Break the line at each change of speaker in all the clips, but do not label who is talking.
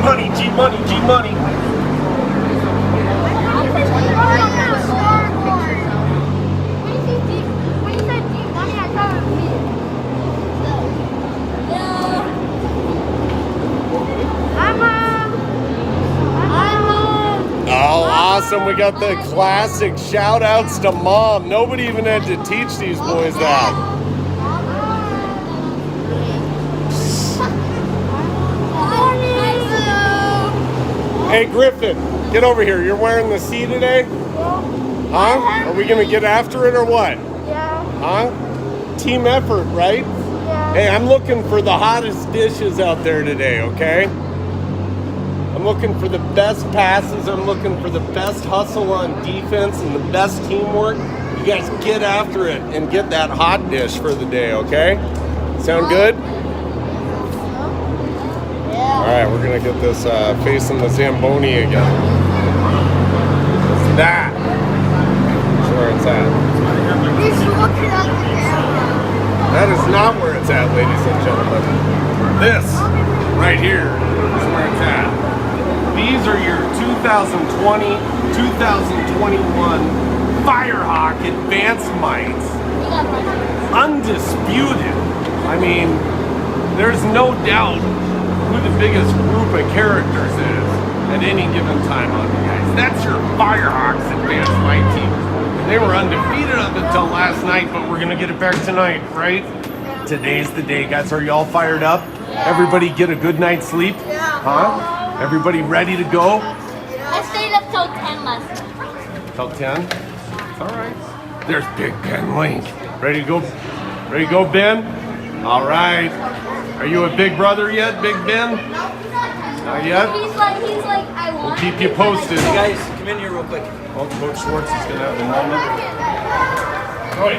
Money, G Money, G Money. Oh, awesome. We got the classic shout outs to mom. Nobody even had to teach these boys that. Hey, Griffin, get over here. You're wearing the C today? Huh? Are we going to get after it or what?
Yeah.
Huh? Team effort, right?
Yeah.
Hey, I'm looking for the hottest dishes out there today, okay? I'm looking for the best passes. I'm looking for the best hustle on defense and the best teamwork. You guys get after it and get that hot dish for the day, okay? Sound good? All right, we're gonna get this facing the Zamboni again. It's that. That's where it's at. That is not where it's at, ladies and gentlemen. This right here is where it's at. These are your 2020, 2021 Firehawk Advanced Mites. Undisputed. I mean, there's no doubt who the biggest group of characters is at any given time on you guys. That's your Firehawks Advanced Mite team. They were undefeated up until last night, but we're gonna get it back tonight, right? Today's the day, guys. Are y'all fired up? Everybody get a good night's sleep? Huh? Everybody ready to go?
I stayed up till 10 last night.
Till 10? All right. There's Big Ben Link. Ready to go? Ready to go, Ben? All right. Are you a big brother yet, Big Ben? Not yet?
He's like, I want.
We'll keep you posted.
Hey guys, come in here real quick.
Oh, Coach Schwartz is gonna have a moment. Troy.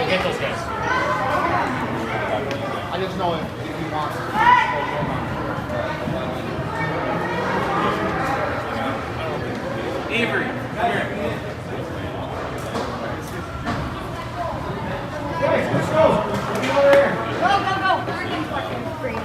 Get those guys. I just know if you want.
Avery, come here.
Let's go. Come over here.
Go. Everything's fucking free.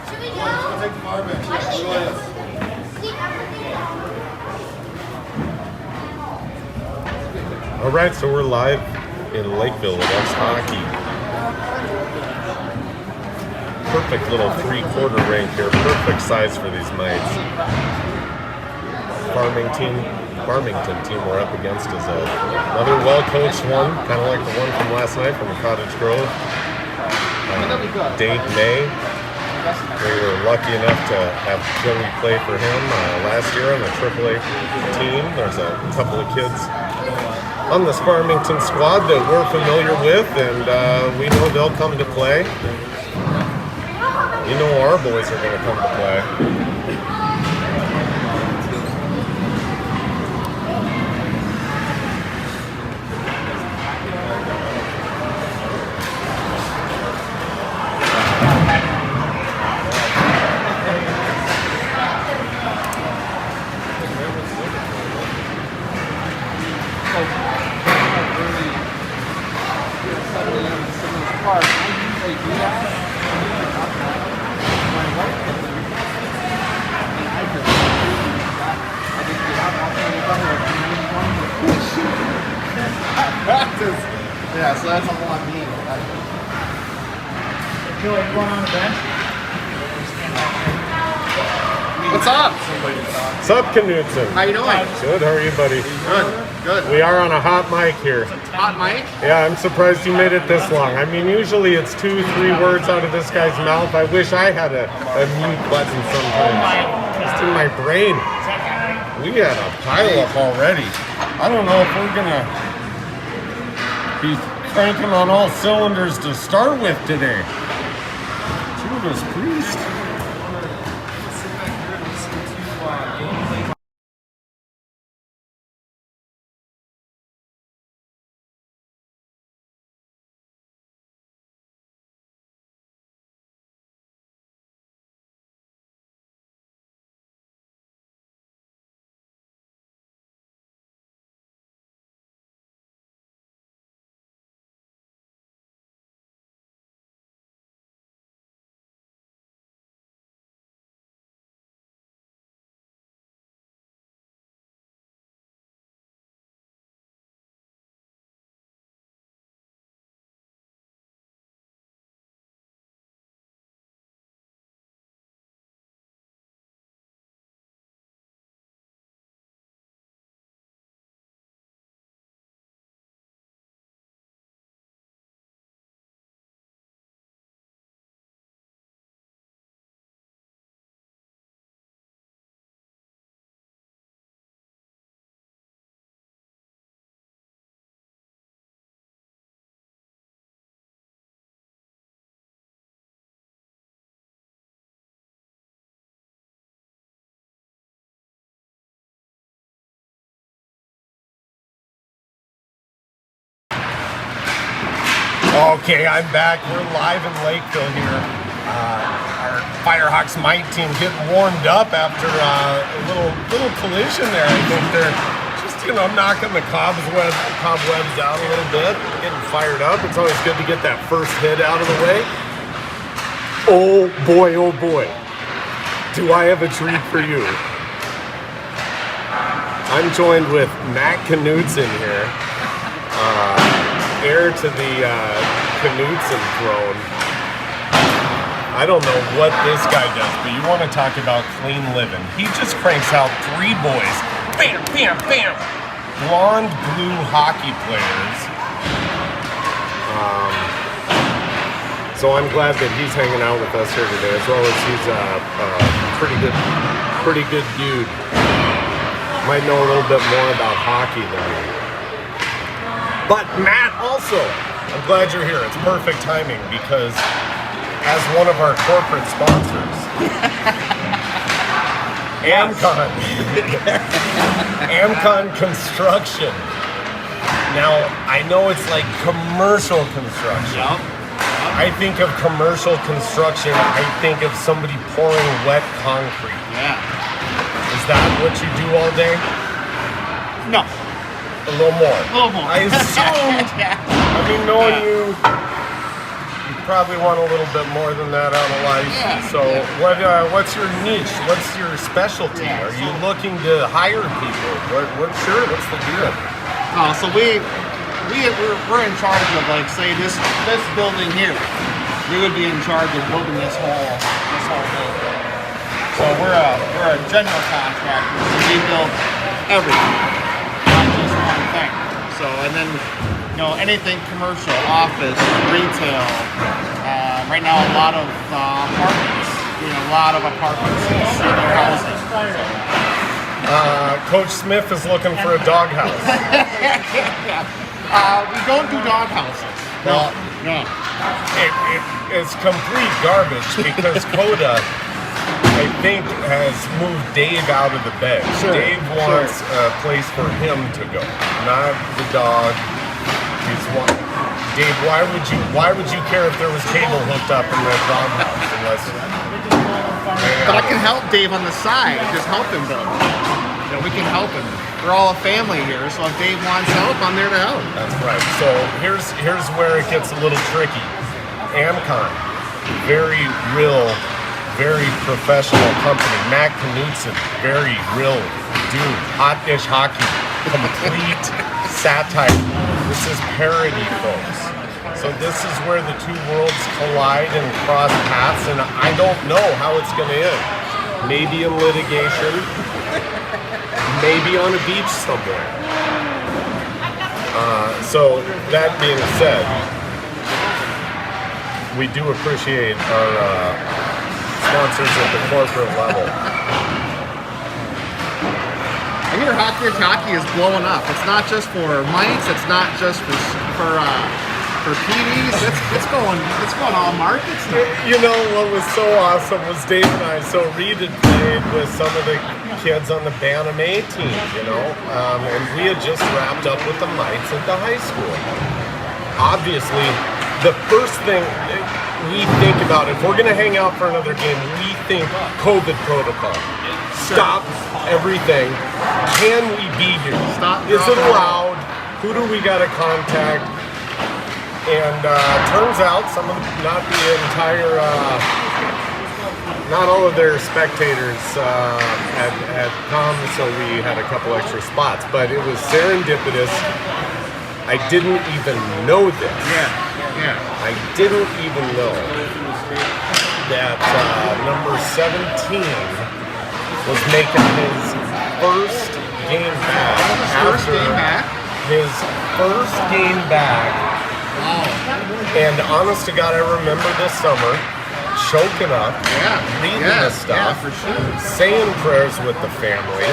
Should we go?
Take the bar bench.
I think yes. See everything.
All right, so we're live in Lakeville with X Hockey. Perfect little three-quarter rink here. Perfect size for these mites. Farmington team we're up against is another well-coached one, kind of like the one from last night from Cottage Grove. Dave May. We were lucky enough to have Joey play for him last year on the AAA team. There's a couple of kids on this Farmington squad that we're familiar with, and we know they'll come to play. You know our boys are going to come to play.
Yeah, so that's all on me. Feel like going on the bench? What's up?
What's up, Knudsen?
How you doing?
Good, how are you, buddy?
Good.
We are on a hot mic here.
Hot mic?
Yeah, I'm surprised you made it this long. I mean, usually it's 2-3 words out of this guy's mouth. I wish I had a mute button sometimes. Just in my brain. We had a pile up already. I don't know if we're gonna be cranking on all cylinders to start with today. Judas Priest. Okay, I'm back. We're live in Lakeville here. Our Firehawks Mite team getting warmed up after a little collision there. I think they're just, knocking the cobwebs down a little bit, getting fired up. It's always good to get that first hit out of the way. Oh boy, do I have a treat for you. I'm joined with Matt Knudsen here. Heir to the Knudsen throne. I don't know what this guy does, but you want to talk about clean living. He just cranks out 3 boys. Bam, bam, bam! Blonde, blue hockey players. So I'm glad that he's hanging out with us here today, as well as he's a pretty good dude. Might know a little bit more about hockey than me. But Matt also, I'm glad you're here. It's perfect timing because as one of our corporate sponsors, Amcon Construction. Now, I know it's like commercial construction.
Yep.
I think of commercial construction, I think of somebody pouring wet concrete.
Yeah.
Is that what you do all day?
No.
A little more.
A little more.
I assume. I mean, knowing you probably want a little bit more than that out of life.
Yeah.
So, what's your niche? What's your specialty?
Yeah,
Are you looking to hire people? What's the deal?
So we're in charge of, like, say this building here. We would be in charge of building this whole building. So we're a general contractor. So we build everything, not just one thing. So, and then, anything commercial, office, retail. Right now, a lot of apartments. A lot of apartments and senior housing.
Coach Smith is looking for a doghouse.
We don't do dog houses.
Well,
No.
It's complete garbage because Coda, I think, has moved Dave out of the bed.
Sure,
Dave wants a place for him to go, not the dog. Dave, why would you care if there was cable hooked up in the doghouse unless?
But I can help Dave on the side. Just help him though. We can help him. We're all a family here, so if Dave wants help, I'm there to help.
That's right. So here's where it gets a little tricky. Amcon, very real, very professional company. Matt Knudsen, very real dude. Hot dish hockey, complete satire. This is parody, folks. So this is where the two worlds collide and cross paths, and I don't know how it's going to end. Maybe in litigation, maybe on a beach somewhere. So that being said, we do appreciate our sponsors at the corporate level.
I hear hockey is blowing up. It's not just for mites. It's not just for PDs. It's going all markets now.
What was so awesome was Dave and I. So Reed had played with some of the kids on the Bantam A team, and we had just wrapped up with the mites at the high school. Obviously, the first thing we think about, if we're going to hang out for another game, we think COVID protocol. Stop everything. Can we be here? Is it allowed? Who do we got to contact? And turns out not all of their spectators had come, so we had a couple extra spots. But it was serendipitous. I didn't even know this.
Yeah.
I didn't even know that number 17 was making his first game back. His first game back.
Wow.
And honest to God, I remember this summer choking up, reading this stuff,
for sure.
saying prayers with the family.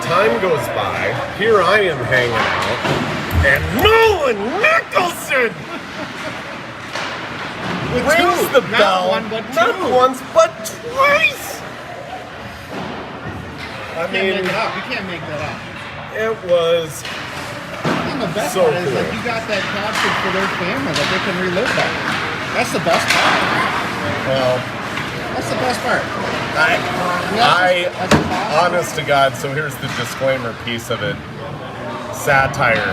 Time goes by. Here I am hanging out, and Nolan Nicholson rings the bell. Not once, but twice. I mean,
you can't make that up.
it was
And the best
So
part is
cool.
like you got that captured for their family that they can relive that. That's the best part.
Well,
That's the best part.
I honest to God, so here's the disclaimer piece of it. Satire.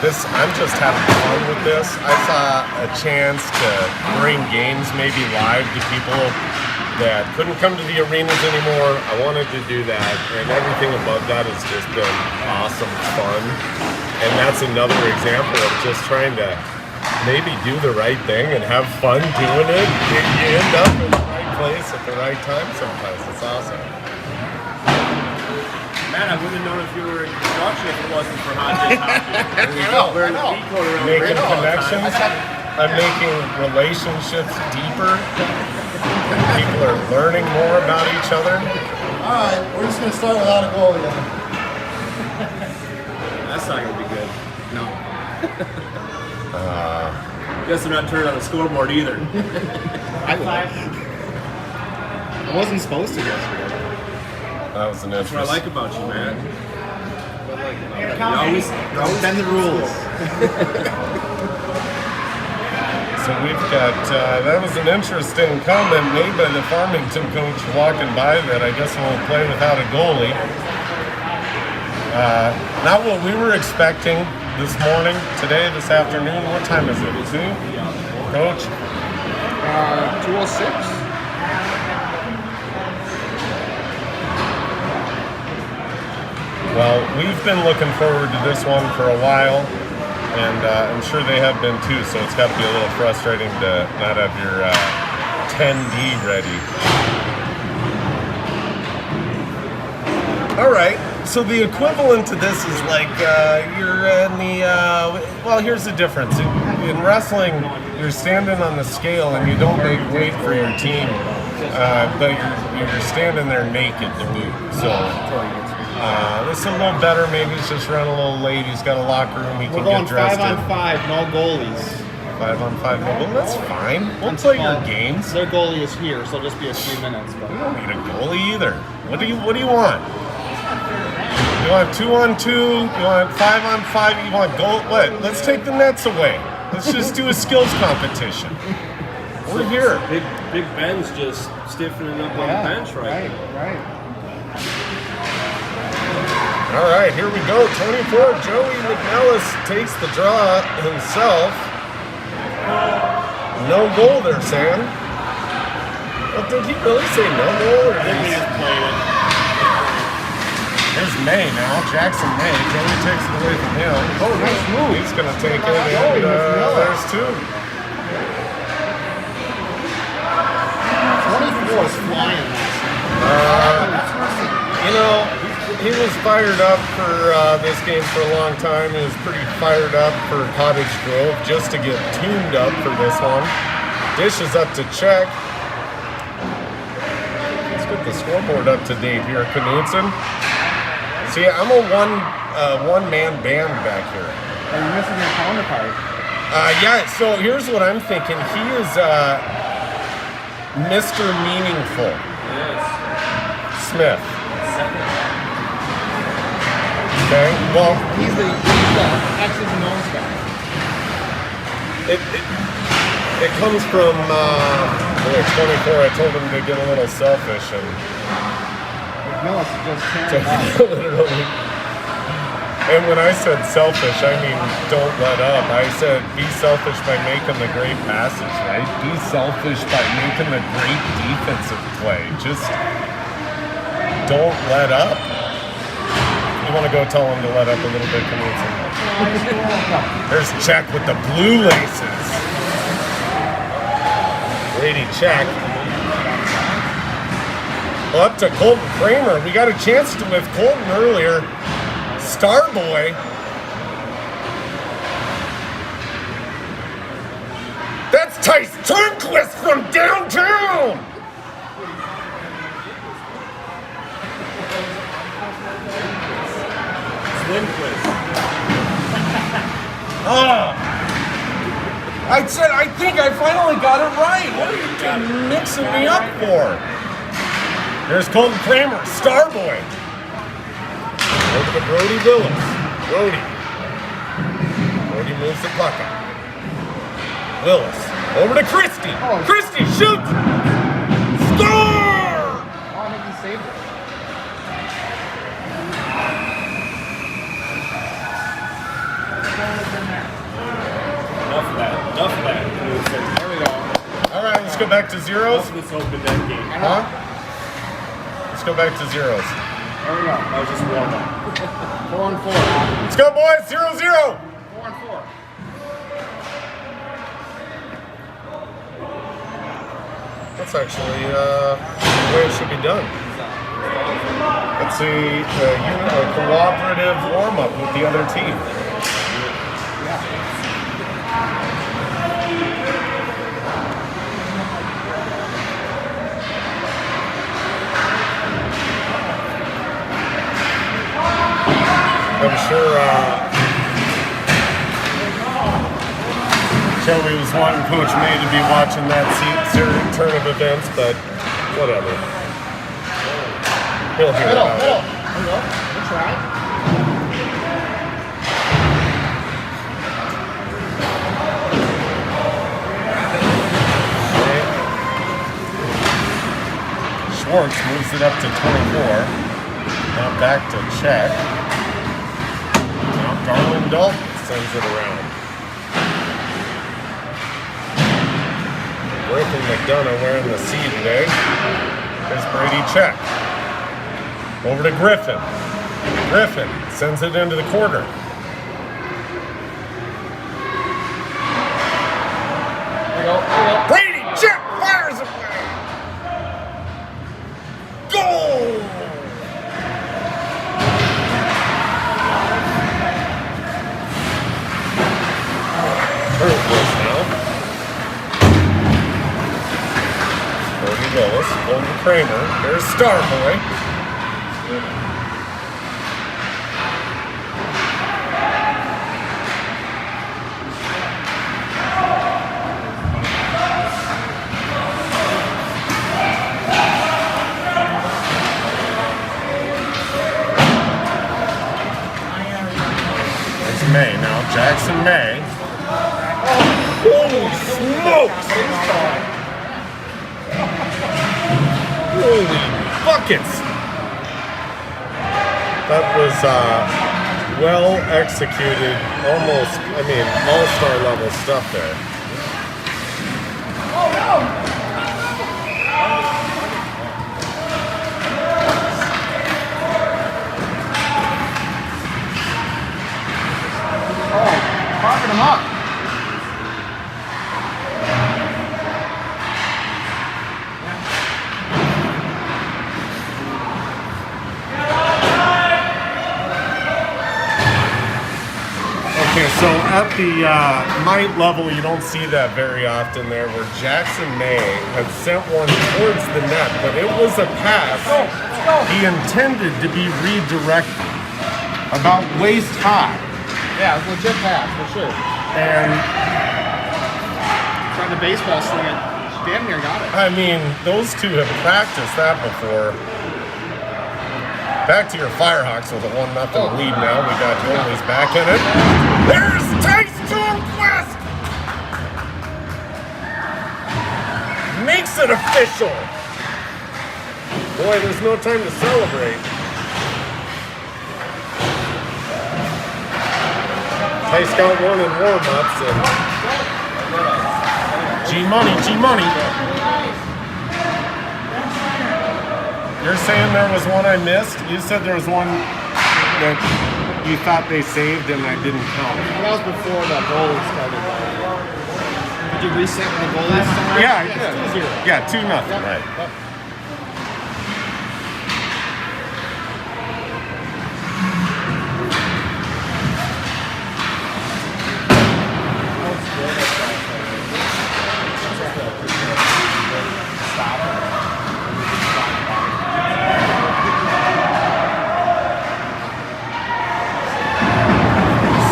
I'm just having fun with this. I saw a chance to bring games maybe live to people that couldn't come to the arenas anymore. I wanted to do that, and everything above that has just been awesome fun. And that's another example of just trying to maybe do the right thing and have fun doing it. You end up in the right place at the right time sometimes. It's awesome.
Man, I wouldn't have known if you were in construction if it wasn't for Hot Dish Hockey.
I
We're in the
know.
V code around
Making
here all the time.
connections. I'm making relationships deeper. People are learning more about each other.
All right, we're just gonna start without a goalie then.
That's not gonna be good.
No.
Guess they're not turning on the scoreboard either.
I wasn't supposed to yesterday.
That was an
That's what I
interesting.
like about you, man. You always
Bend the rules.
So we've got, that was an interesting comment made by the Farmington coach walking by that I guess we'll play without a goalie. Not what we were expecting this morning, today, this afternoon. What time is it? 2? Coach?
206.
Well, we've been looking forward to this one for a while, and I'm sure they have been too, so it's got to be a little frustrating to not have your 10D ready. All right, so the equivalent to this is like you're in the, well, here's the difference. In wrestling, you're standing on the scale and you don't make weight for your team, but you're standing there naked to boot, so... this is a little better. Maybe he's just running a little late. He's got a locker room. He
We're
can
going
get dressed
5 on
in.
5, no goalies.
5 on 5. Well, that's fine. We'll play your games.
Their goalie is here, so it'll just be a few minutes.
We
But
don't need a goalie either. What do you want? You want 2 on 2? You want 5 on 5? You want goal? What? Let's take the nets away. Let's just do a skills competition. We're here.
Big Ben's just stiffening up on the bench right now.
right.
All right, here we go. 24. Joey McNellis takes the draw himself. No goal there, Sam. Well, did he really say no goal? Or did he just play it? There's May now. Jackson May. Joey takes it away from him. Oh, nice move. He's going to take it, and there's 2.
24 is flying.
You know, he was fired up for this game for a long time. He was pretty fired up for Cottage Grove just to get tuned up for this one. Dish is up to check. Let's get the scoreboard up to date here, Knudsen. See, I'm a one-man band back here.
Are you missing your counterpart?
Yeah, so here's what I'm thinking. He is Mr. Meaningful.
Yes.
Smith. Okay, well,
He's the X's and O's guy.
it comes from 24. I told him to get a little selfish and
McNellis is just
to
tearing up.
literally. And when I said selfish, I mean don't let up. I said be selfish by making the great passes, right? Be selfish by making the great defensive play. Just don't let up. You want to go tell him to let up a little bit, Knudsen? There's Check with the blue laces. Lady Check. Well, up to Colton Kramer. We got a chance with Colton earlier. Starboy. That's Tice Turnquist from downtown. I think I finally got it right. What are you mixing me up for? There's Colton Kramer, Starboy. Over to Brody Willis. Brody. moves the puck up. Willis, over to Christie. Christie shoots! Score!
Oh, I think he saved it.
Enough of that. Enough of that.
There we go.
All right, let's go back to zeros.
Let's hope in that game.
Huh? Let's go back to zeros.
There we go.
That was just warm up.
4 and 4.
Let's go, boys. 0-0.
4 and 4.
That's actually the way it should be done. It's a cooperative warm-up with the other team. I'm sure Joey was wanting Coach May to be watching that turn of events, but whatever. He'll hear
Middle,
about
middle.
it.
There we go. Good try.
Schwartz moves it up to 24. Now back to check. Now Garland Dalton sends it around. Griffin McDonough wearing the C today. There's Brady check. Over to Griffin. Griffin sends it into the corner.
There we go. There we go.
Brady check fires away. Goal! Willis now. Cody Willis, over to Kramer. There's Starboy. There's May now. Jackson May. Holy smokes! Holy buckets! That was well executed, almost, all-star level stuff there.
Popping him up.
Okay, so at the Mite level, you don't see that very often there, where Jackson May had sent one towards the net, but it was a pass he intended to be redirected about waist high.
Yeah, it was a legit pass, for sure.
And
Tried to baseball swing it. Damn near got it.
I mean, those two have practiced that before. Back to your Firehawks with a 1-0 lead now. We got goalies back in it. There's Tice Tornquist! Makes it official! Boy, there's no time to celebrate. Tice got one in warm-ups and G-Money, G-Money. You're saying there was one I missed? You said there was one that you thought they saved and I didn't count.
That was before the goalies started. Did you reset when the goalies started?
Yeah, I did. Yeah, 2-0, right.
Yep.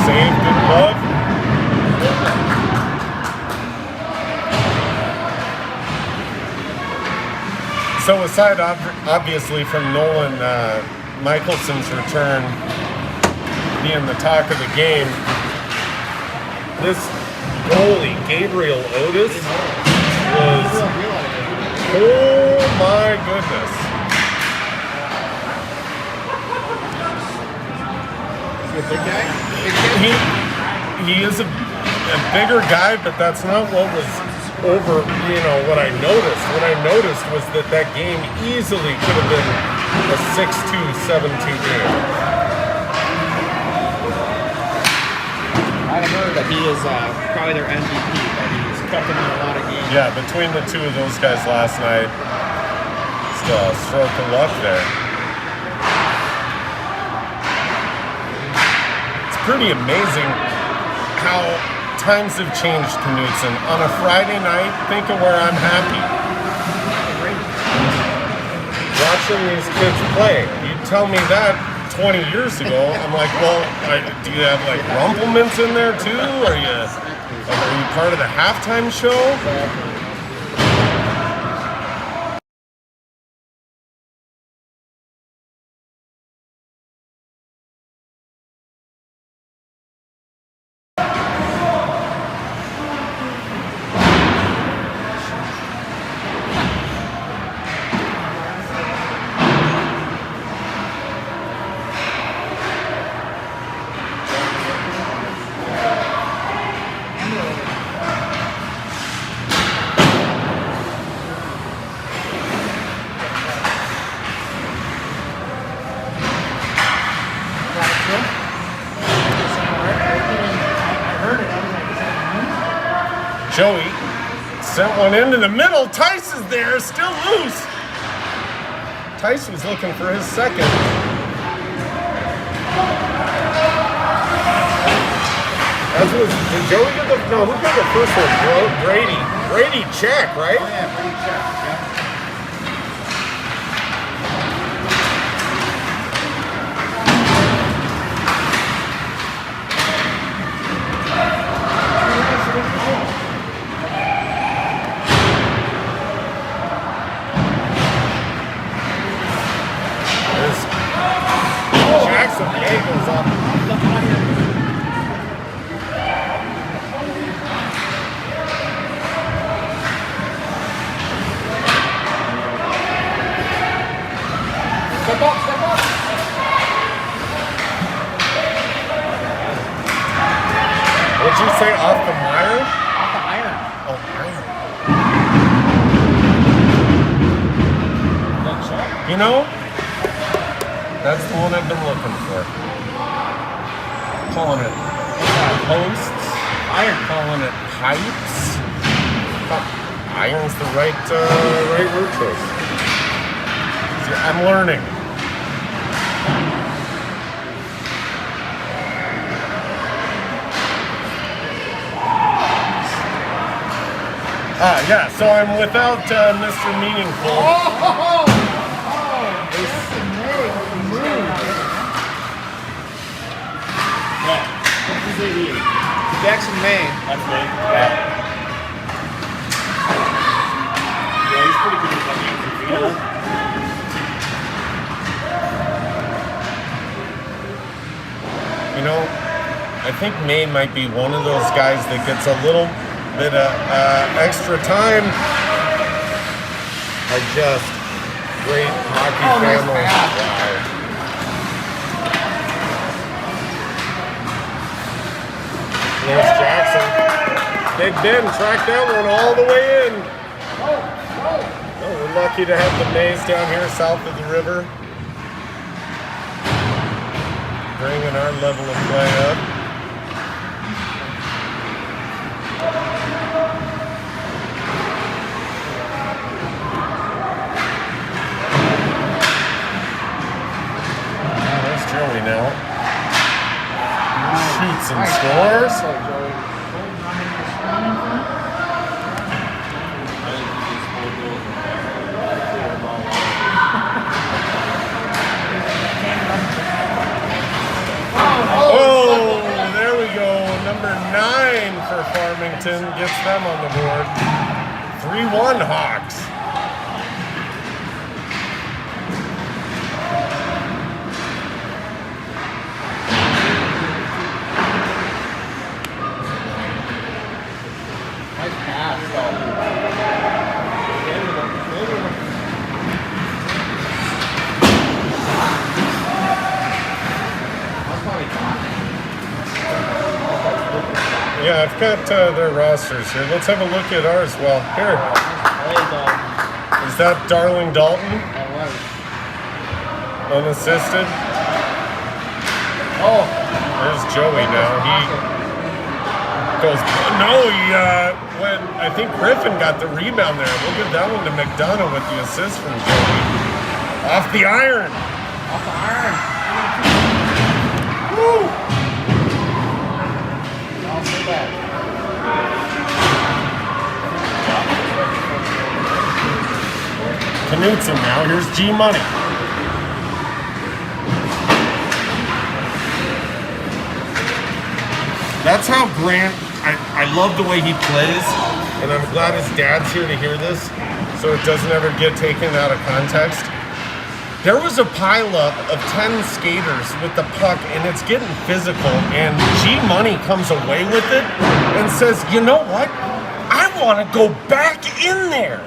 Saved in love. So aside, obviously, from Nolan Michelson's return being the talk of the game, this goalie, Gabriel Otis, was, oh my goodness.
Big guy?
He is a bigger guy, but that's not what was over, what I noticed. What I noticed was that game easily could have been a 6-2, 7-2 game.
I heard that he is probably their MVP, that he's kept them in a lot of games.
Yeah, between the two of those guys last night, just a stroke of luck there. Pretty amazing how times have changed, Knutson. On a Friday night, think of where I'm happy. Watching these kids play. You tell me that 20 years ago, I'm like, well, do you have like Rumplemans in there too? Are you part of the halftime show? Joey sent one into the middle. Tice is there, still loose. Tice was looking for his second. Did Joey get who got the first one? Brady check, right?
Oh yeah, Brady check, yeah.
Jackson May goes up.
Step up.
What'd you say, off the mire?
Off the iron.
Oh, iron. That's the one I've been looking for. Calling it posts. Iron. Calling it pipes. Iron's the right word choice. See, I'm learning. Yeah, so I'm without Mr. Meaningful.
Jackson May.
That's me. Yeah. Yeah, he's pretty good at that.
I think May might be one of those guys that gets a little bit of extra time. Are just great hockey family. Wow. There's Jackson. Big Ben tracked that one all the way in. Oh, we're lucky to have the Mays down here south of the river. Bringing our level of play up. There's Joey now. Shoots and scores. Oh, there we go. Number 9 for Farmington gets them on the board. 3-1 Hawks. Yeah, I've got their rosters here. Let's have a look at ours. Well, here. Is that Darling Dalton? Unassisted?
Oh,
There's Joey now. He goes, no, when I think Griffin got the rebound there. We'll give that one to McDonough with the assist from Joey. Off the iron.
off the iron.
Woo!
I'll say that.
Knutson now. Here's G Money. That's how Grant, I love the way he plays, and I'm glad his dad's here to hear this, so it doesn't ever get taken out of context. There was a pileup of 10 skaters with the puck, and it's getting physical, and G Money comes away with it and says, you know what? I want to go back in there.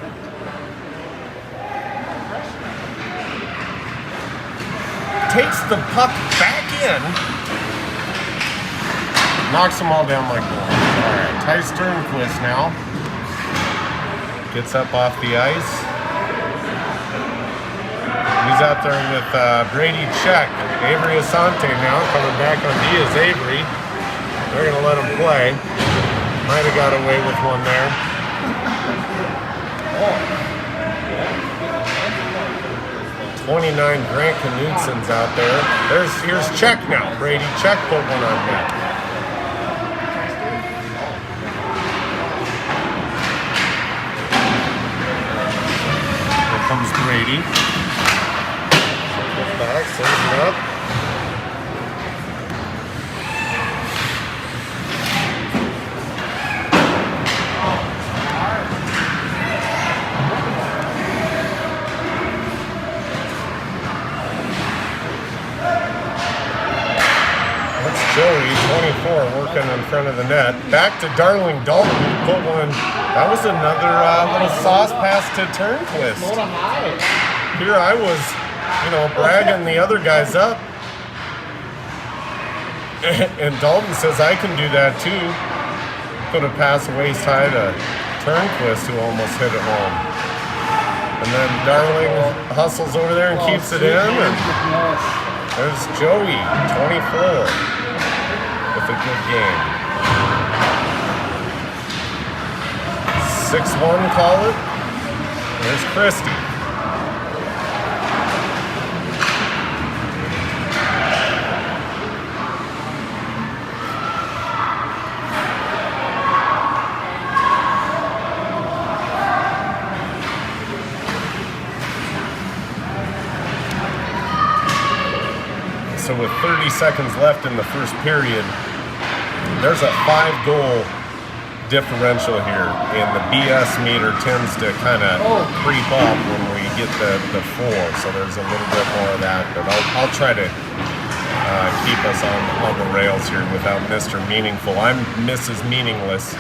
Takes the puck back in, knocks them all down like balls. All right, Ty Sternquist now gets up off the ice. He's out there with Brady Check. Avery Asante now coming back on Diaz Avery. They're going to let him play. Might have got away with one there. Oh. 29 Grant Knutson's out there. Here's Check now. Brady Check put one on net. Here comes Brady. Goes back, saves it up. Joey, 24, working in front of the net. Back to Darling Dalton, put one. That was another little sauce pass to Turnquist. Here I was, bragging the other guys up. And Dalton says, I can do that too. Put a pass waist high to Turnquist, who almost hit it home. And then Darling hustles over there and keeps it in. And there's Joey, 24. With a good game. 6-1 call it. There's Christie. So with 30 seconds left in the first period, there's a 5-goal differential here, and the BS meter tends to kind of creep up when we get the 4. So there's a little bit more of that, but I'll try to keep us on the rails here without Mr. Meaningful. I'm Mrs. Meaningless.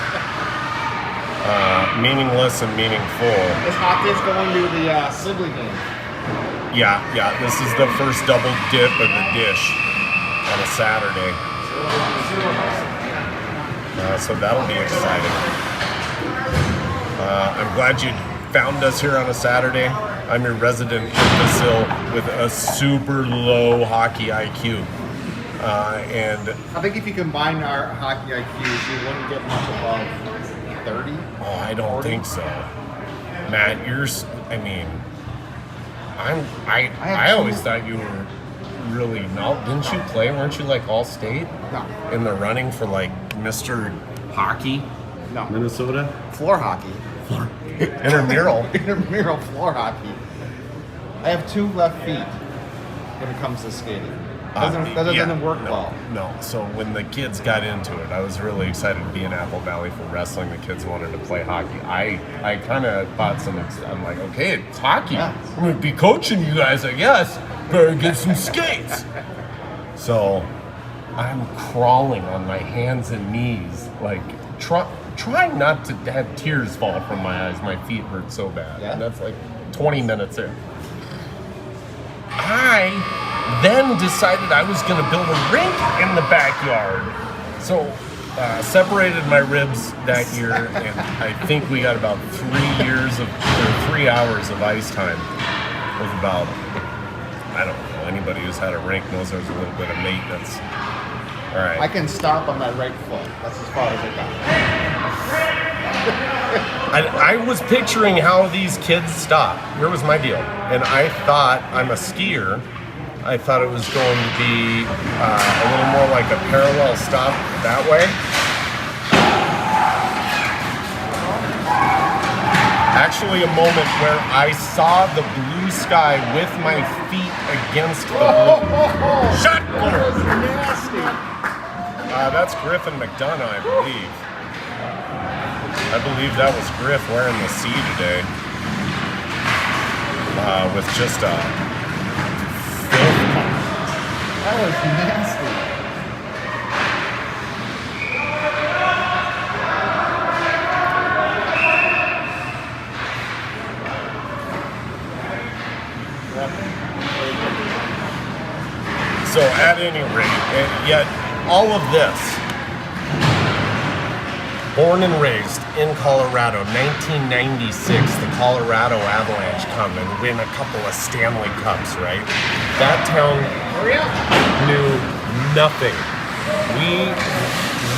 Meaningless and meaningful.
Is Hopkins going to the Sibley game?
Yeah, this is the first double dip of the dish on a Saturday. So that'll be exciting. I'm glad you found us here on a Saturday. I'm your resident imbecile with a super low hockey IQ. And
I think if you combine our hockey IQs, you wouldn't get much above 30.
Oh, I don't 40. Think so. Matt, I always thought you were really didn't you play? Weren't you like all state?
No.
In the running for like Mr. Hockey?
No.
Minnesota?
Floor hockey.
Intramural.
Intramural floor hockey. I have 2 left feet when it comes to skating. That doesn't work well.
No. So when the kids got into it, I was really excited to be in Apple Valley for wrestling. The kids wanted to play hockey. I kind of thought I'm like, okay, it's hockey.
Yeah.
I'm going to be coaching you guys, I guess. Better get some skates. So I'm crawling on my hands and knees, like trying not to have tears fall from my eyes. My feet hurt so bad.
Yeah.
And that's like 20 minutes in. I then decided I was going to build a rink in the backyard. So separated my ribs that year, and I think we got about 3 hours of ice time with about, I don't know, anybody who's had a rink knows there's a little bit of maintenance. All right.
I can stop on my right foot. That's as far as I got.
I was picturing how these kids stop. Here was my deal. And I thought, I'm a skier, I thought it was going to be a little more like a parallel stop that way. Actually, a moment where I saw the blue sky with my feet against the blue. Shut
That was nasty.
That's Griff and McDonough, I believe. I believe that was Griff wearing the C today. With just a filth.
That was nasty.
So at any rate, and yet all of this, born and raised in Colorado, 1996, the Colorado Avalanche come and win a couple of Stanley Cups, right? That town knew nothing. We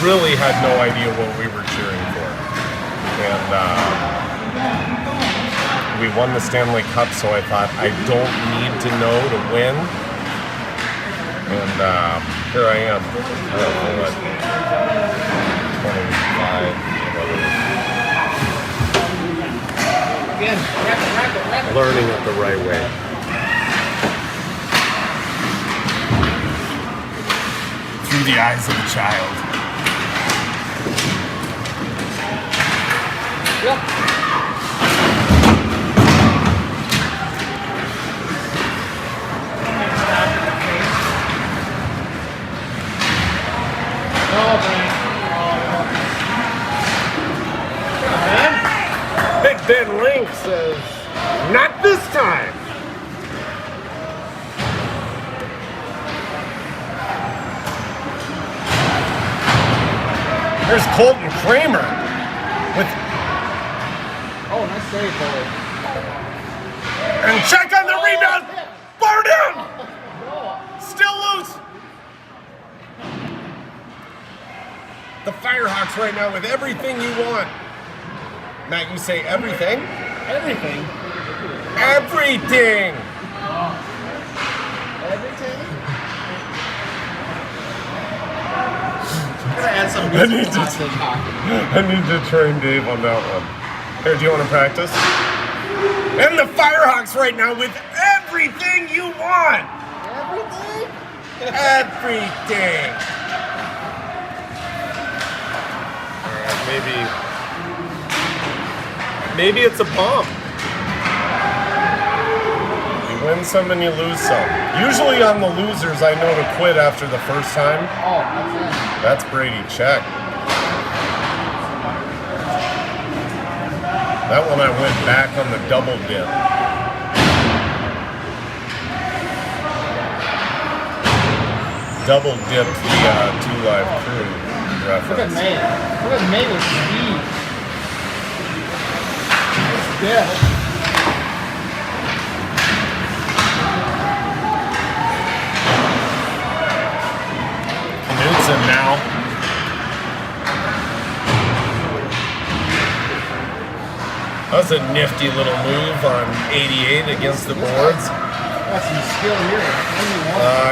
really had no idea what we were cheering for. And we won the Stanley Cup, so I thought, I don't need to know to win. And here I am. 25.
Again, rack it.
Learning it the right way. Through the eyes of a child.
Yep.
Big Ben Link says, not this time. There's Colton Kramer with,
Nice save, Bully.
and check on the rebound. Bar down. Still loose. The Firehawks right now with everything you want. Matt, you say everything?
Everything.
Everything.
Everything. Gotta add some
I need
music
to-
to hockey.
I need to train Dave on that one. Here, do you want to practice? And the Firehawks right now with everything you want.
Everything.
Everything. All right, maybe it's a bomb. You win some and you lose some. Usually on the losers, I know to quit after the first time.
Oh, that's it.
That's Brady check. That one I went back on the double dip. Double dipped the Two Live Crew
Look at
reference.
May. Look at May with speed. Yeah.
Knudsen now. That was a nifty little move on 88 against the boards.
Got some skill here.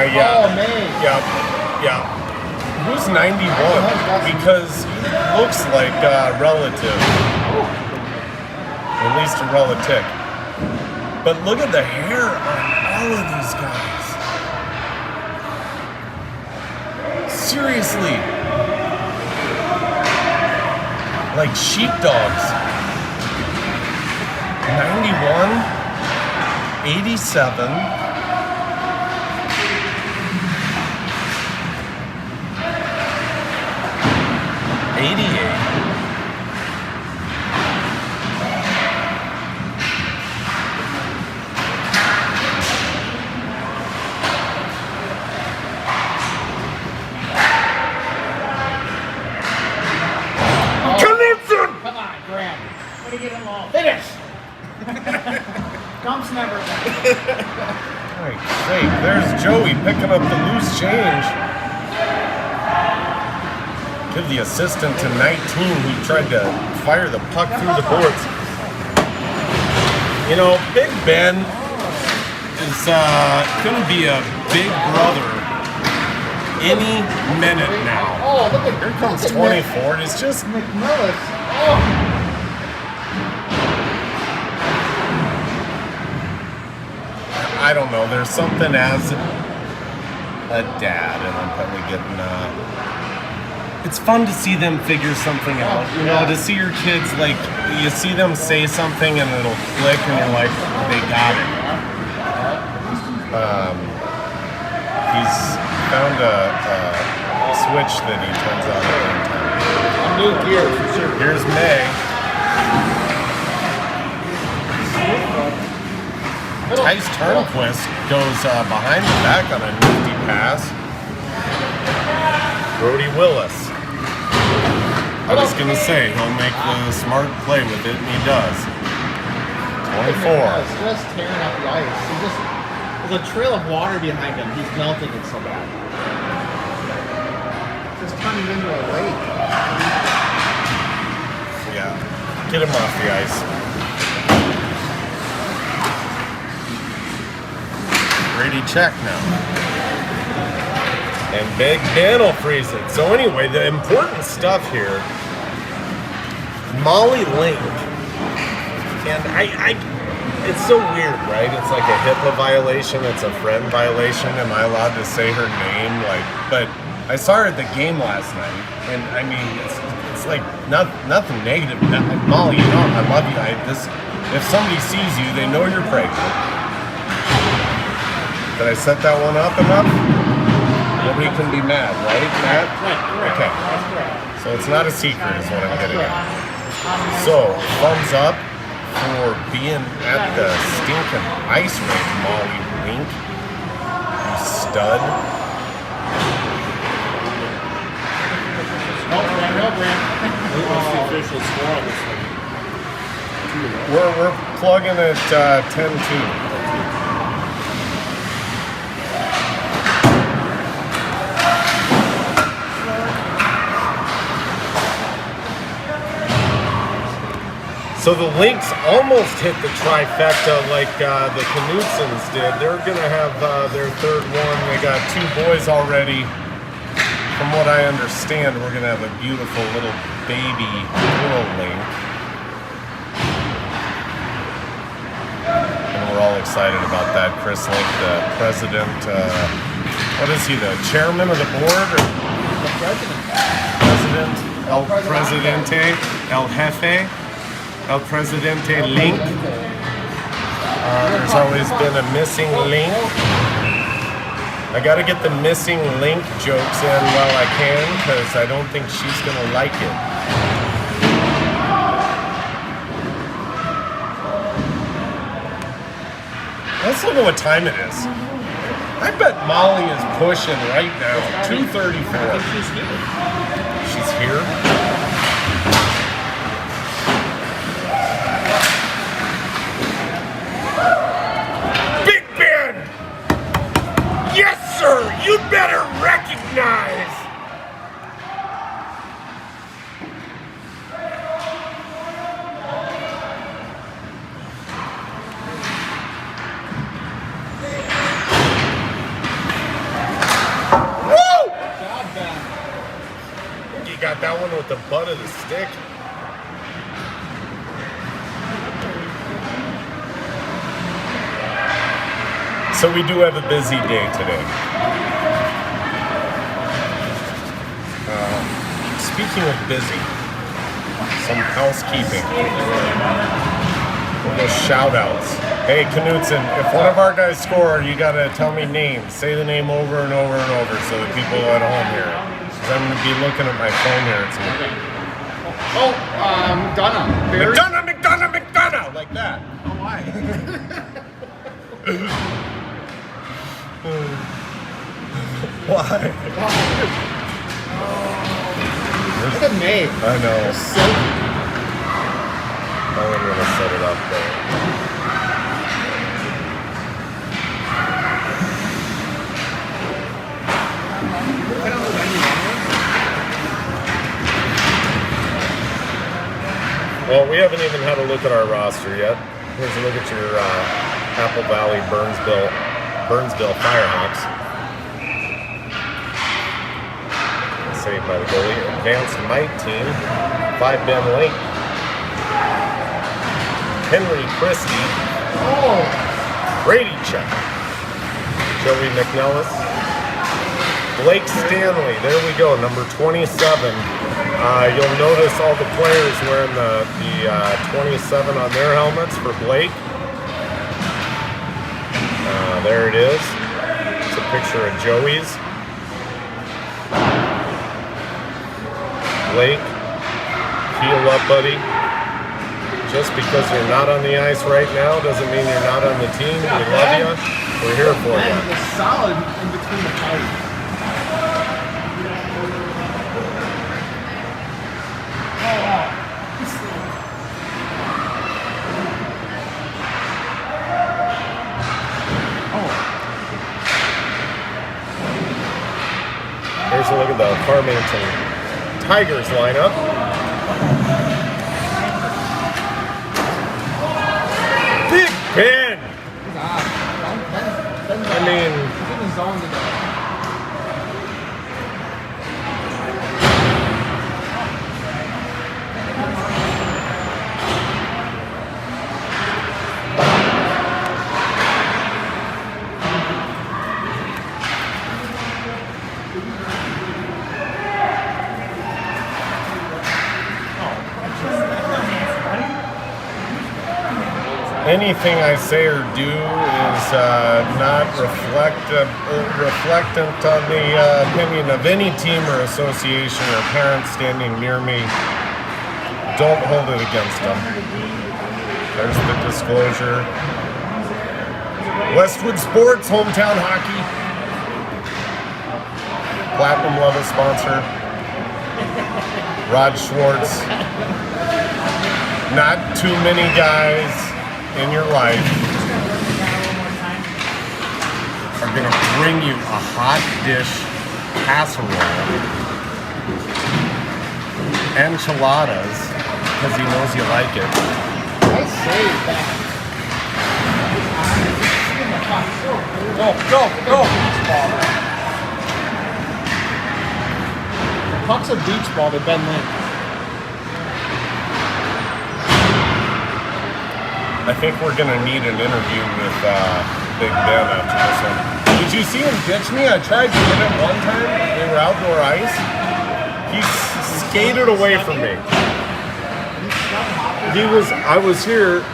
91.
Yeah.
Oh, May.
Yeah. Who's 91? Because he looks like relative. At least a relative. But look at the hair on all of these guys. Seriously. Like sheepdogs. 91, 87, 88.
Dump's never
Right, great. There's Joey picking up the loose change. Give the assistant to 19 who tried to fire the puck through the boards. You know, Big Ben is going to be a big brother any minute now.
Oh, look at
Here comes 24. It's just
McMillis. Oh.
I don't know. There's something as a dad, and I'm probably getting. It's fun to see them figure something out. You know, to see your kids, like, you see them say something and it'll click, and you're like, they got it. He's found a switch that he turns on at one time.
A new gear for sure.
Here's May. Tice Turnquist goes behind the back on a nifty pass. Brody Willis. I was going to say, he'll make the smart play with it, and he does. 24.
It's just tearing up the ice. There's a trail of water behind him. He's melting it so bad. Just turning into a lake.
Yeah. Get him off the ice. Brady check now. And Big Ben will freeze it. So anyway, the important stuff here, Molly Link. And it's so weird, right? It's like a HIPAA violation. It's a friend violation. Am I allowed to say her name? But I saw her at the game last night. And I mean, it's like nothing negative. Molly, you know, I love you. If somebody sees you, they know you're pregnant. Did I set that one up enough? Nobody can be mad, right, Matt?
Right.
Okay.
That's correct.
So it's not a secret is what I'm getting at. So, thumbs up for being at the stinking ice rink, Molly Link. You stud.
What's the official score on this thing?
We're plugging at 10-2. So the Lynx almost hit the trifecta like the Knutsons did. They're going to have their third one. They got 2 boys already. From what I understand, we're going to have a beautiful little baby girl Link. And we're all excited about that. Chris Link, the president, what is he, the chairman of the board? Or?
The president.
President, El Presidente, El Jefe. El Presidente Link. There's always been a missing link. I gotta get the missing link jokes in while I can, because I don't think she's gonna like it. Let's look at what time it is. I bet Molly is pushing right now. 2:34.
She's here.
She's here? Yes, sir! You better recognize! Woo! You got that one with the butt of the stick. So we do have a busy day today. Speaking of busy, some housekeeping. We'll go shout outs. Hey Knutson, if one of our guys score, you gotta tell me names. Say the name over and over and over so the people at home hear it. Because I'm gonna be looking at my phone here. It's
McDonough.
McDonough! Like that.
Oh, why?
Why?
Look at May.
I know.
Silky.
I'm gonna set it up there. Well, we haven't even had a look at our roster yet. Here's a look at your Apple Valley Burnsville Firehawks. Saved by the goalie. Advanced Mite team. 5-Ben Lake. Henry Christie. Brady Check. Joey McNellis. Blake Stanley. There we go. Number 27. You'll notice all the players wearing the 27 on their helmets for Blake. There it is. It's a picture of Joey's. Blake, heal up, buddy. Just because you're not on the ice right now doesn't mean you're not on the team. We love you. We're here for you.
It's solid in between the pipes.
Here's a look at the Farmington Tigers lineup. Big Ben! I mean,
He's in the zone today.
anything I say or do is not reflectant on the opinion of any team or association or parent standing near me. Don't hold it against them. There's the disclosure. Westwood Sports, hometown hockey. Platinum Level sponsor. Rod Schwartz. Not too many guys in your life are going to bring you a hot dish casserole, enchiladas, because he knows you like it.
I saved that. Go! The puck's a beach ball to Ben Lynn.
I think we're going to need an interview with Big Ben after this one. Did you see him ditch me? I tried to hit him one time. We were outdoor ice. He skated away from me. I was here.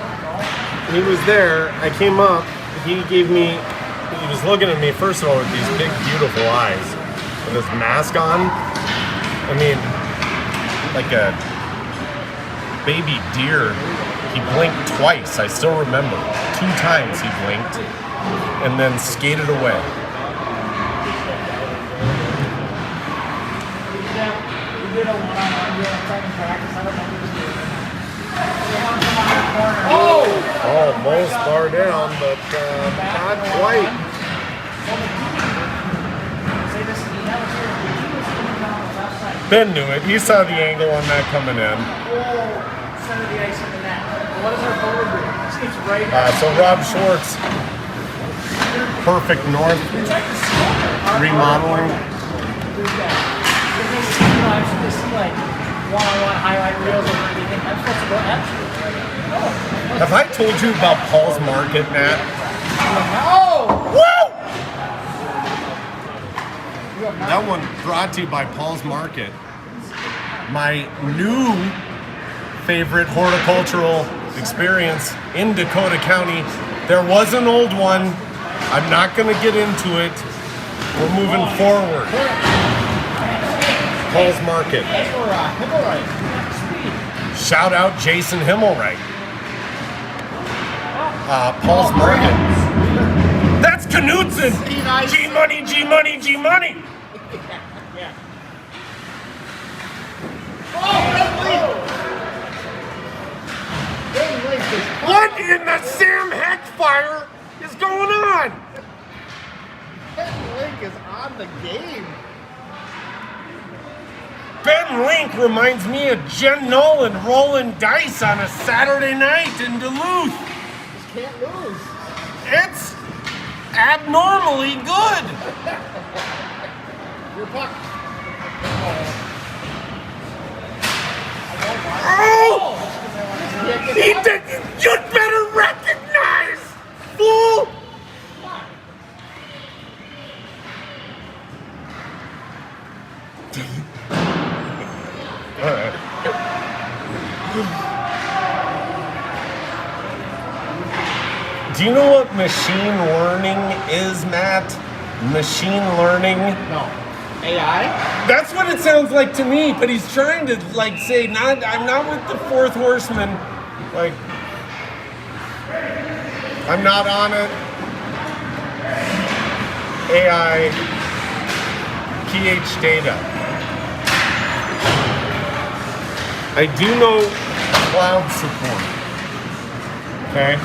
He was there. I came up. He was looking at me, first of all, with these big, beautiful eyes. With his mask on. I mean, like a baby deer. He blinked twice, I still remember. 2 times he blinked and then skated away. Almost far down, but not quite. Ben knew it. He saw the angle on that coming in.
Center of the ice in the net. What is our forward group? Seems right.
So Rob Schwartz, Perfect North remodeling.
I'm supposed to see like one-on-one highlight reels or anything. I'm supposed to go absolutely.
Have I told you about Paul's Market, Matt?
Oh!
Woo! That one brought to you by Paul's Market. My new favorite horticultural experience in Dakota County. There was an old one. I'm not going to get into it. We're moving forward. Paul's Market. Shout out Jason Himmelreich. Paul's Market. That's Knutson. G-Money, G-Money, G-Money. in the Sam Heck fire is going on?
Ben Link is on the game.
Ben Link reminds me of Jen Nolan rolling dice on a Saturday night in Duluth.
Just can't lose.
It's abnormally good.
Your puck.
Oh! He did. You'd better recognize, fool. All right. Do you know what machine learning is, Matt? Machine learning?
No. AI?
That's what it sounds like to me, but he's trying to like say, I'm not with the fourth horseman. Like, I'm not on it. AI, pH data. I do know cloud support. Okay.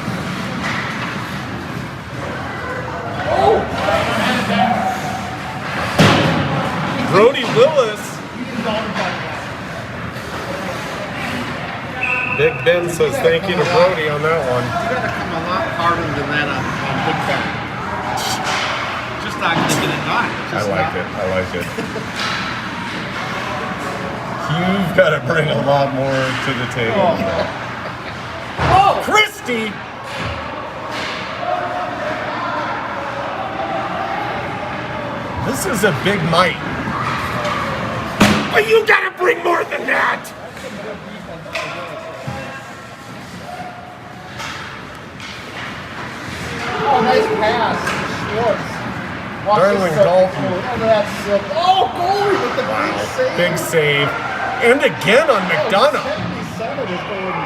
Brody Willis. Big Ben says thank you to Brody on that one.
You gotta come a lot harder than that on Big Ben. Just not gonna get it done.
I like it. You've got to bring a lot more to the table. Oh, Christy! This is a big Mite. But you got to bring more than that!
Oh, nice pass. Schwartz. Watch
Darling
this stuff.
Dalton.
Oh, that's sick. Oh, goalie with the big save.
Big save. And again on McDonough.
77 is going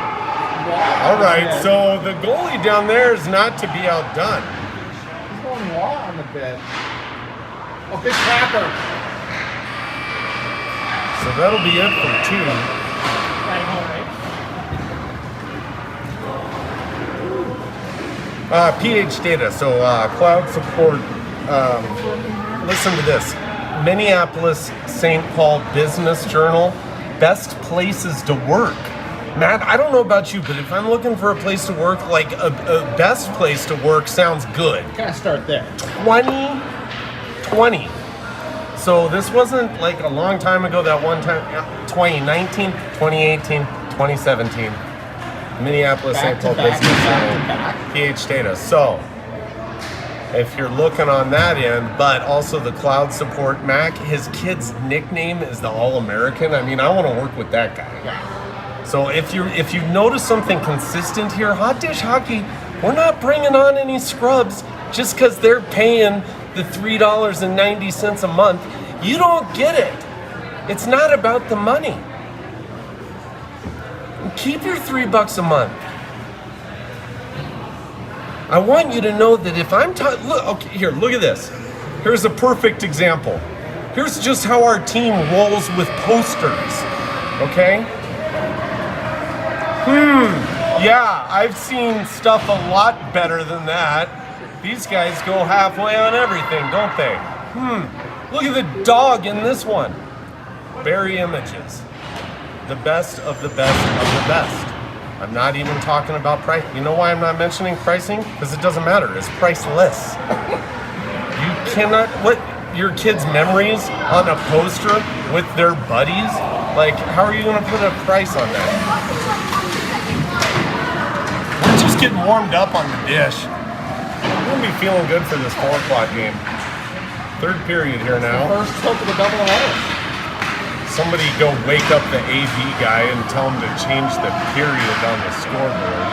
raw.
All right, so the goalie down there is not to be outdone.
He's going raw on the bed. Oh, big clapper.
So that'll be it for two.
Right home, right?
pH data, so cloud support. Listen to this. Minneapolis St. Paul Business Journal, best places to work. Matt, I don't know about you, but if I'm looking for a place to work, like a best place to work sounds good.
Kind of start there.
2020. So this wasn't like a long time ago, that one time, 2019, 2018, 2017. Minneapolis St. Paul Business Journal, pH data. So if you're looking on that end, but also the cloud support, Mac, his kid's nickname is the All-American. I mean, I want to work with that guy. So if you notice something consistent here, Hot Dish Hockey, we're not bringing on any scrubs just because they're paying the $3.90 a month. You don't get it. It's not about the money. Keep your $3 a month. I want you to know that if I'm look, okay, here, look at this. Here's a perfect example. Here's just how our team rolls with posters. Okay? Yeah, I've seen stuff a lot better than that. These guys go halfway on everything, don't they? Look at the dog in this one. Barry Images. The best of the best of the best. I'm not even talking about price. You know why I'm not mentioning pricing? Because it doesn't matter. It's priceless. You cannot, what, your kids' memories on a poster with their buddies? Like, how are you going to put a price on that? We're just getting warmed up on the dish. We're going to be feeling good for this 4 o'clock game. Third period here now.
First tilt of the double header.
Somebody go wake up the AV guy and tell him to change the period on the scoreboard.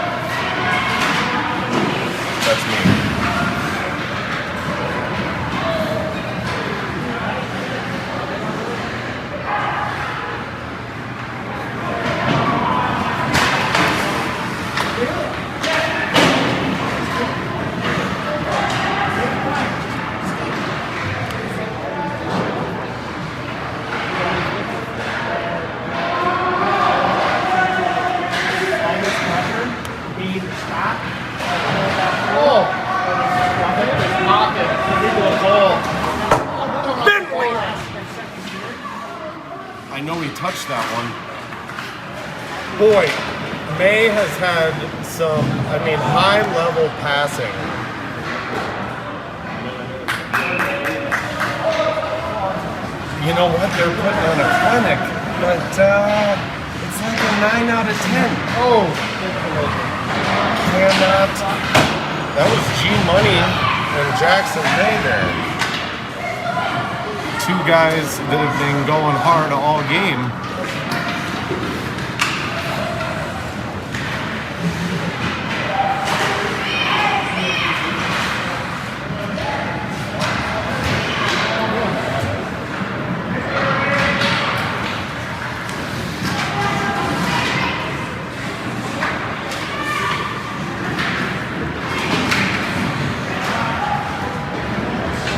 That's me.
Oh! Pocket. Goal.
Bentley! I know he touched that one.
Boy, May has had some, high-level passing. You know what? They're putting on a clinic, but it's like a 9 out of 10.
Oh!
Cannot. That was G Money and Jackson May there. Two guys that have been going hard all game.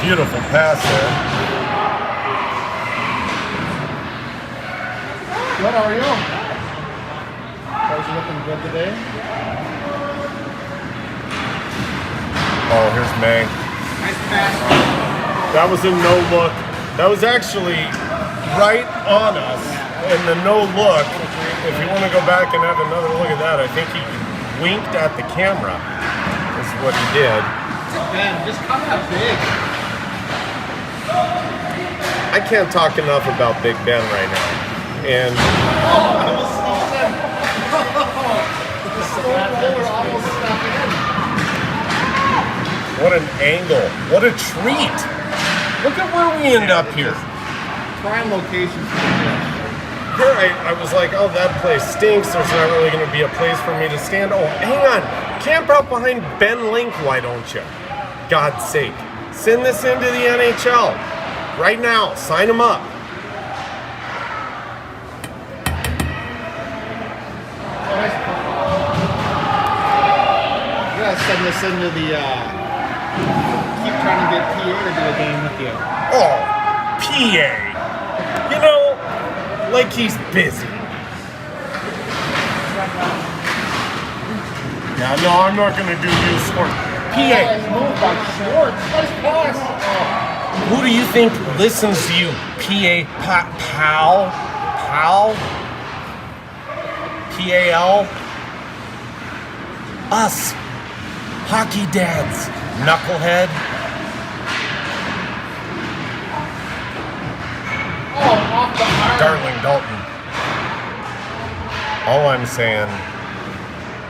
Beautiful pass there.
What are you? Guys looking good today?
Oh, here's May.
Nice pass.
That was a no look. That was actually right on us. And the no look, if you want to go back and have another look at that, I think he winked at the camera. Is what he did.
Ben, just come out big.
I can't talk enough about Big Ben right now. And what an angle. What a treat. Look at where we end up here.
Prime location for the pitch.
Here I was like, oh, that place stinks. There's not really going to be a place for me to stand. Oh, hang on. Camp out behind Ben Link, why don't you? God's sake. Send this into the NHL. Right now. Sign him up.
You gotta send this into the, keep trying to get PA to do a game with you.
Oh, PA. You know, like he's busy. Yeah, no, I'm not going to do youth sport. PA.
Move by Schwartz. Nice pass.
Who do you think listens to you? PA, pal? Pal? PAL? Us. Hockey dads. Knucklehead.
Oh, off the arm.
Darling Dalton. All I'm saying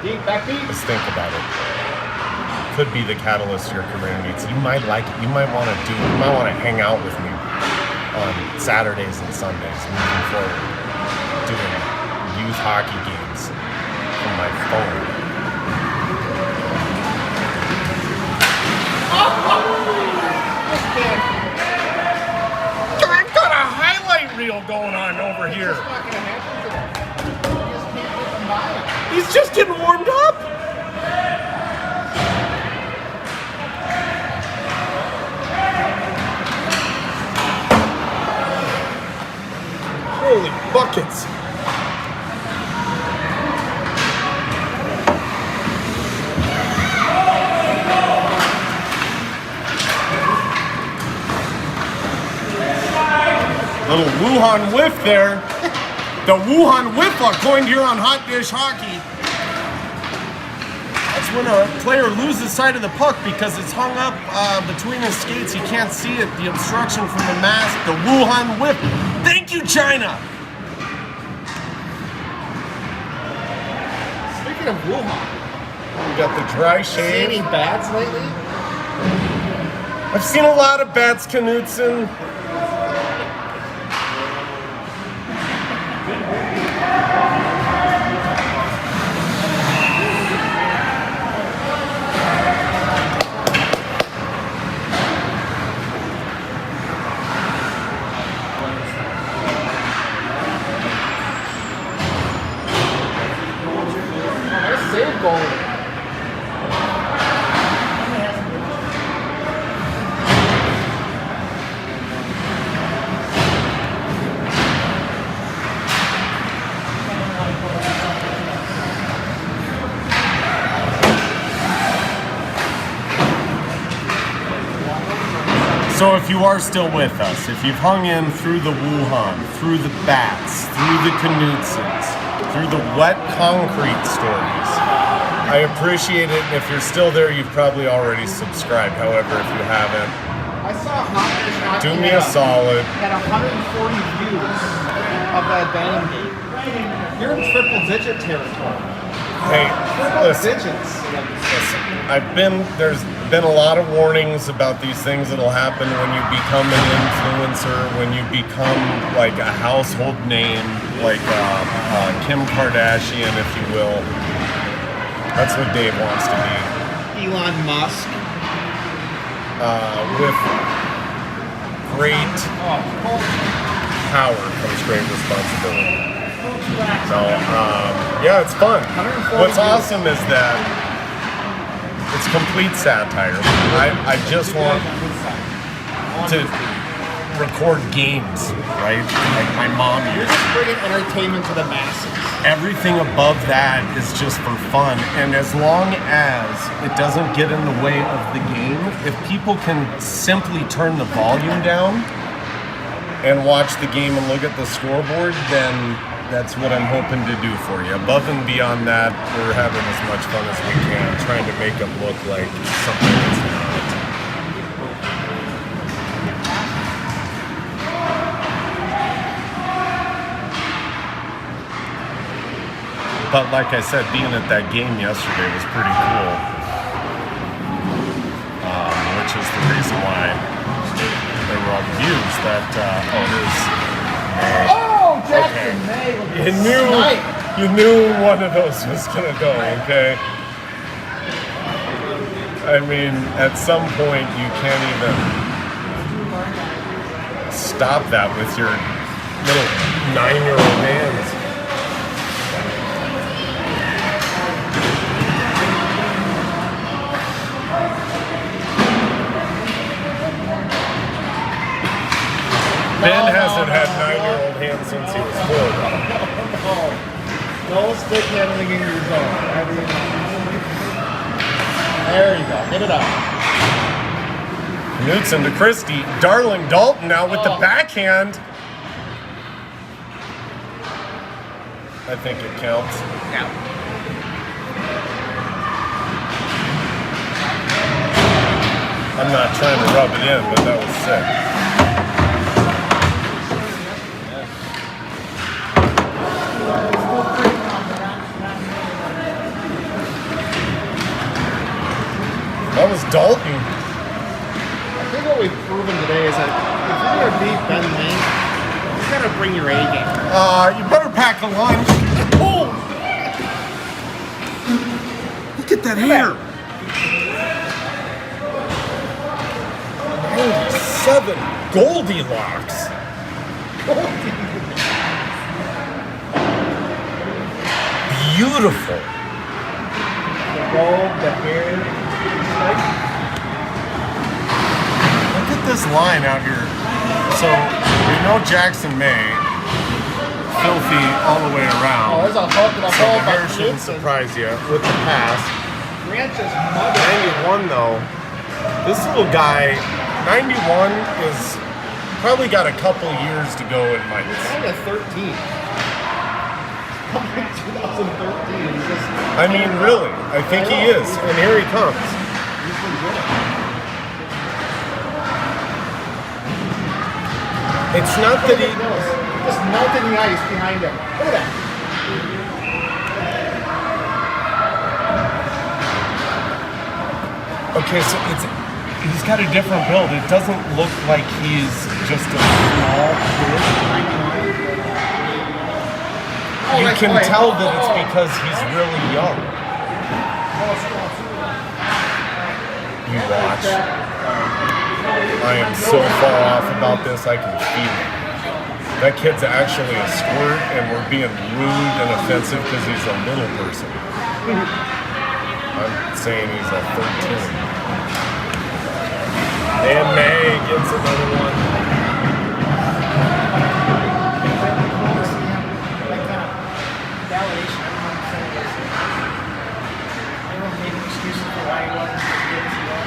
Deep, back deep.
is think about it. Could be the catalyst your career needs. You might like it. You might want to hang out with me on Saturdays and Sundays moving forward, doing youth hockey games from my phone. I've got a highlight reel going on over here.
It's not gonna happen today. You just can't get them by.
He's just getting warmed up. Holy buckets. Little Wuhan whiff there. The Wuhan whiff, according to here on Hot Dish Hockey. That's when a player loses sight of the puck because it's hung up between his skates. He can't see it. The obstruction from the mask. The Wuhan whiff. Thank you, China.
Speaking of Wuhan,
We got the dry
see
shave.
any bats lately?
I've seen a lot of bats, Knutson.
Nice save, goalie.
So if you are still with us, if you've hung in through the Wuhan, through the bats, through the Knutsons, through the wet concrete stories, I appreciate it. And if you're still there, you've probably already subscribed. However, if you haven't,
I saw Hot
do me a solid.
Had 140 views of that dining game. You're in triple digit territory.
Hey,
Triple
listen.
digits.
Listen, there's been a lot of warnings about these things that'll happen when you become an influencer, when you become like a household name, like Kim Kardashian, if you will. That's what Dave wants to be.
Elon Musk.
With great power comes great responsibility. So, yeah, it's fun. What's awesome is that it's complete satire. I just want to record games, right? Like my mom
You're
used.
just bringing entertainment to the masses.
Everything above that is just for fun. And as long as it doesn't get in the way of the game, if people can simply turn the volume down and watch the game and look at the scoreboard, then that's what I'm hoping to do for you. Above and beyond that, we're having as much fun as we can, trying to make it look like something that's not. But like I said, being at that game yesterday was pretty cool, which is the reason why there were all the views that,
Oh, Jackson May.
you knew one of those was gonna go, okay? I mean, at some point you can't even stop that with your little 9-year-old hands. Ben hasn't had 9-year-old hands since he was 4, though.
No stick handling in your zone. There you go. Hit it up.
Knutson to Christie. Darling Dalton now with the backhand. I think it counts.
Yeah.
I'm not trying to rub it in, but that was sick. That was Dalton.
I think what we've proven today is that if you're going to beat Ben Lane, you got to bring your A game.
You better pack a lunch. Oh! Look at that hair. 97 Goldilocks. Beautiful.
The gold, the hair.
Look at this line out here. So we know Jackson May, filthy all the way
Oh,
around.
there's a hook and a
So
ball
the
by
hair shouldn't
Knutson.
surprise you with the pass.
Branch's mother.
91 though. This little guy, 91 is probably got a couple years to go in Mite.
Kind of 13. 2013. He's just.
I mean, really, I think he is, and here he comes.
He's been good.
It's not that he.
Just melting the ice behind him. Look at that.
Okay, so he's got a different build. It doesn't look like he's just a small kid. You can tell that it's because he's really young. You watch. I am so far off about this, I can feel it. That kid's actually a squirt, and we're being rude and offensive because he's a little person. I'm saying he's a 13. And May gets another one.
Validation. Everyone making excuses for why he wasn't as good as he was.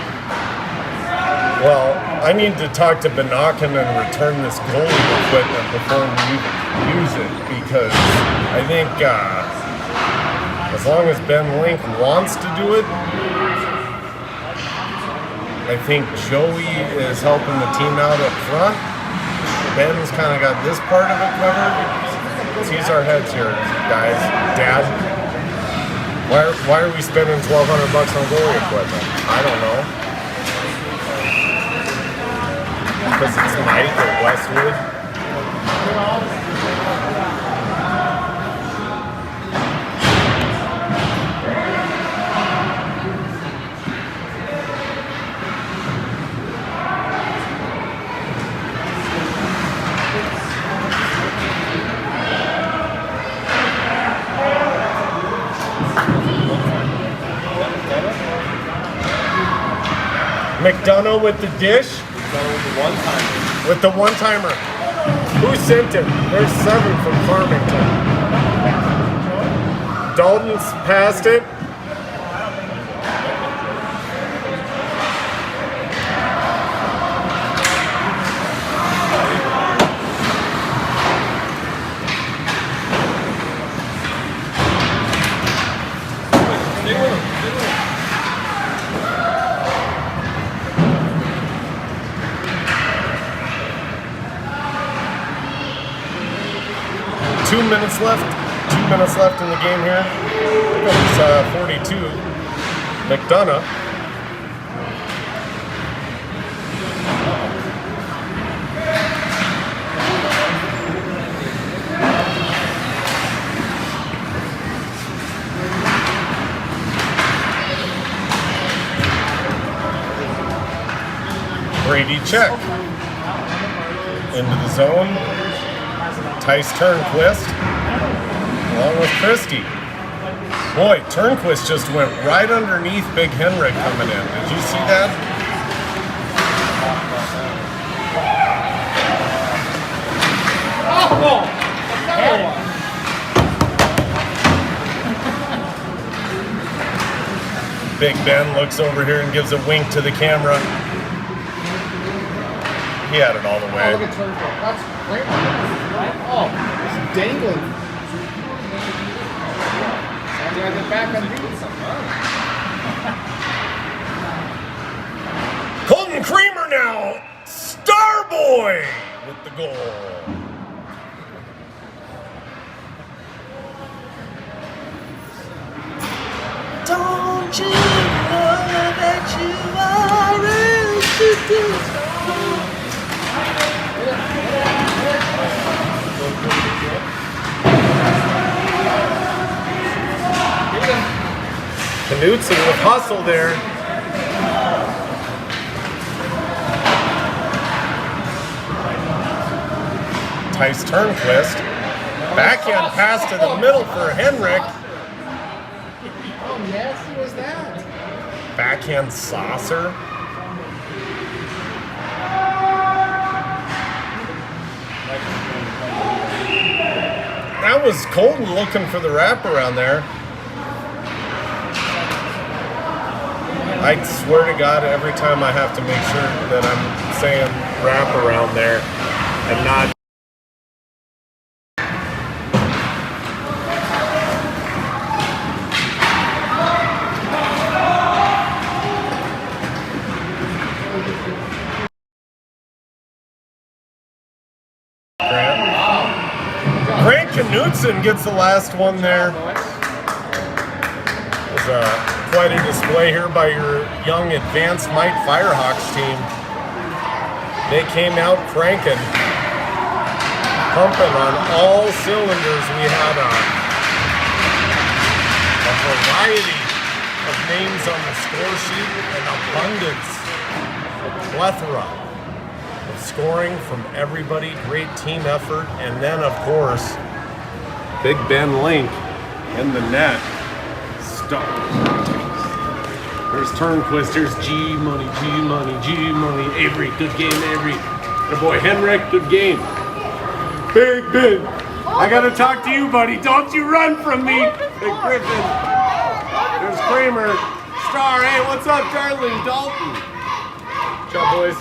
Well, I need to talk to Benakin and return this goalie equipment before we even use it, because I think as long as Ben Link wants to do it, I think Joey is helping the team out up front. Ben's kind of got this part of it covered. Let's use our heads here, guys. Dad, why are we spending $1,200 on goalie equipment? I don't know. Because it's Mite or Westwood. McDonough with the dish? With the one-timer. Who sent it? There's 7 from Farmington. Dalton's passed it. Two minutes left in the game here. It's 42. McDonough. Brady check. Into the zone. Tice Turnquist, along with Christie. Boy, Turnquist just went right underneath Big Henrik coming in. Did you see that?
Oh! Another one.
Big Ben looks over here and gives a wink to the camera. He had it all the way.
Oh, look at Turnbull. That's great. Oh, it's dangling. Sounds like the back on doing something, huh?
Colton Creamer now, Starboy with the goal. Don't you know that you are Knutson with hustle there. Tice Turnquist. Backhand pass to the middle for Henrik.
How nasty was that?
Backhand saucer. That was Colton looking for the wraparound there. I swear to God, every time I have to make sure that I'm saying wraparound there and not. Grant Knutson gets the last one there. There's quite a display here by your young advanced Mite Firehawks team. They came out cranking, pumping on all cylinders. We had a variety of names on the score sheet, an abundance, a plethora of scoring from everybody, great team effort, and then of course,
Big Ben Link in the net. Stop. There's Turnquist, there's G Money. Avery, good game, Avery. Good boy, Henrik, good game. Big Ben, I gotta talk to you, buddy. Don't you run from me. Big Griffin. There's Kramer. Star, hey, what's up, darling? Dalton. Good job, boys.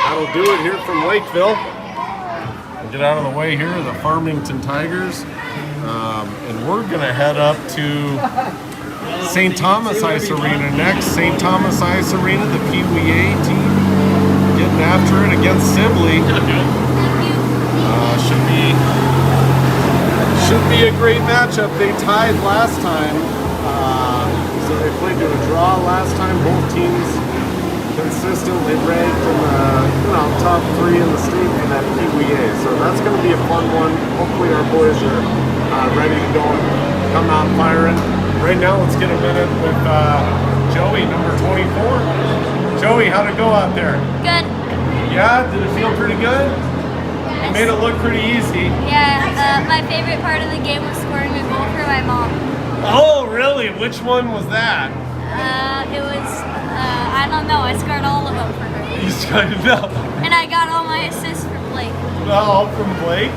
That'll do it here from Lakeville. We'll get out of the way here of the Farmington Tigers. And we're going to head up to St. Thomas Ice Arena next. St. Thomas Ice Arena, the Pee Wee A team, getting after it against Sibley. Should be a great matchup. They tied last time, so they played to a draw last time. Both teams consistently ranked in the top 3 in the state for that Pee Wee A. So that's going to be a fun one. Hopefully our boys are ready to go and come out firing. Right now, let's get a minute with Joey, number 24. Joey, how'd it go out there?
Good.
Yeah? Did it feel pretty good? You made it look pretty easy.
Yeah, my favorite part of the game was scoring a goal for my mom.
Oh, really? Which one was that?
It was, I don't know, I scored all of them for her.
You started out.
And I got all my assists for Blake.
Oh, from Blake?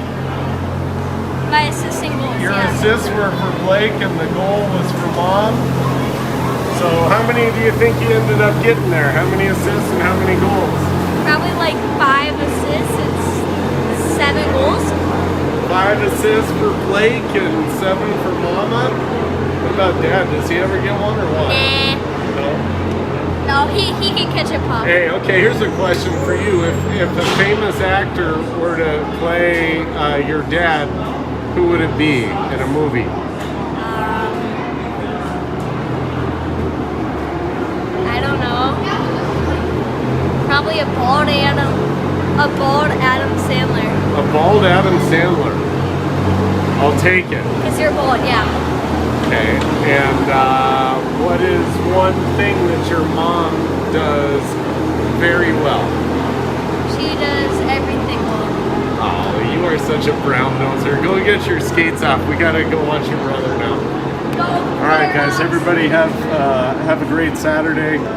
My assisting goals,
Your
yeah.
assists were for Blake and the goal was for Mom. So how many do you think you ended up getting there? How many assists and how many goals?
Probably like 5 assists and 7 goals.
5 assists for Blake and 7 for Mama. What about Dad? Does he ever get one or what?
Nah.
No?
No, he can catch a puck.
Hey, okay, here's a question for you. If a famous actor were to play your dad, who would it be in a movie?
I don't know. Probably a bald Adam Sandler.
A bald Adam Sandler. I'll take it.
Because you're bald, yeah.
Okay. And what is one thing that your mom does very well?
She does everything well.
Oh, you are such a brown noser. Go get your skates off. We gotta go watch your brother now.
Go.
All right, guys. Everybody have a great Saturday.